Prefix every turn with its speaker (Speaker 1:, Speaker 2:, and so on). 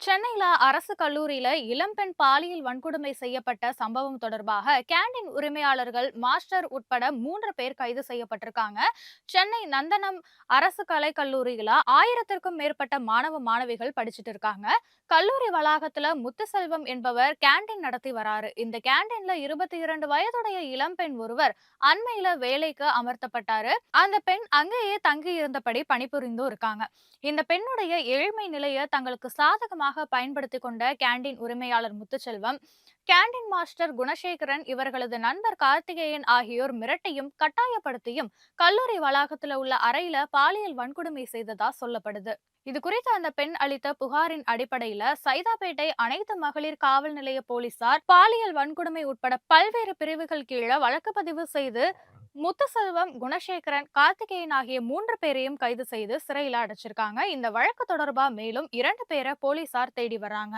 Speaker 1: சென்னையில அரசு கல்லூரியில இளம்பெண் பாலியல் வன்கொடுமை செய்யப்பட்ட சம்பவம் தொடர்பாக கேண்டீன் உரிமையாளர்கள், மாஸ்டர் உட்பட 3 பேர் கைது செய்யப்பட்டிருக்காங்க. சென்னை நந்தனம் அரசு கலைக் கல்லூரியில 1000த்திற்கும் மேற்பட்ட மாணவ, மாணவிகள் படிச்சுட்டு இருக்காங்க. கல்லூரி வளாகத்துல முத்துசெல்வம் என்பவர் கேண்டீன் நடத்தி வராரு. இந்த கேண்டீன்ல 22 வயதுடைய இளம்பெண் ஒருவர் அண்மையில வேலைக்கு அமர்த்தப்பட்டாரு. அந்த பெண் அங்கேயே தங்கி இருந்தபடி பணிபுரிந்தும் இருக்காங்க. இந்த பெண்ணுடைய ஏழ்மை நிலைய தங்களுக்கு சாதகமாக பயன்படுத்திக் கொண்ட கேண்டீன் உரிமையாளர் முத்துச்செல்வம், கேண்டீன் மாஸ்டர் குணசேகரன், இவர்களது நண்பர் கார்த்திகேயன் ஆகியோர் மிரட்டியும், கட்டாயப்படுத்தியும் கல்லூரி வளாகத்துல உள்ள அறையில பாலியல் வன்கொடுமை செய்ததா சொல்லப்படுது. இது குறித்து அந்த பெண் அளித்த புகாரின் அடிப்படையில சைதாப்பேட்டை அனைத்து மகளிர் காவல் நிலைய போலீசார் பாலியல் வன்கொடுமை உட்பட பல்வேறு பிரிவுகள் கீழ வழக்கு பதிவு செய்து முத்துசெல்வம், குணசேகரன், கார்த்திகேயன் ஆகிய 3 பேரையும் கைது செய்து சிறையில அடைச்சிருக்காங்க. இந்த வழக்கு தொடர்பா மேலும் 2 பேரை போலீசார் தேடி வராங்க.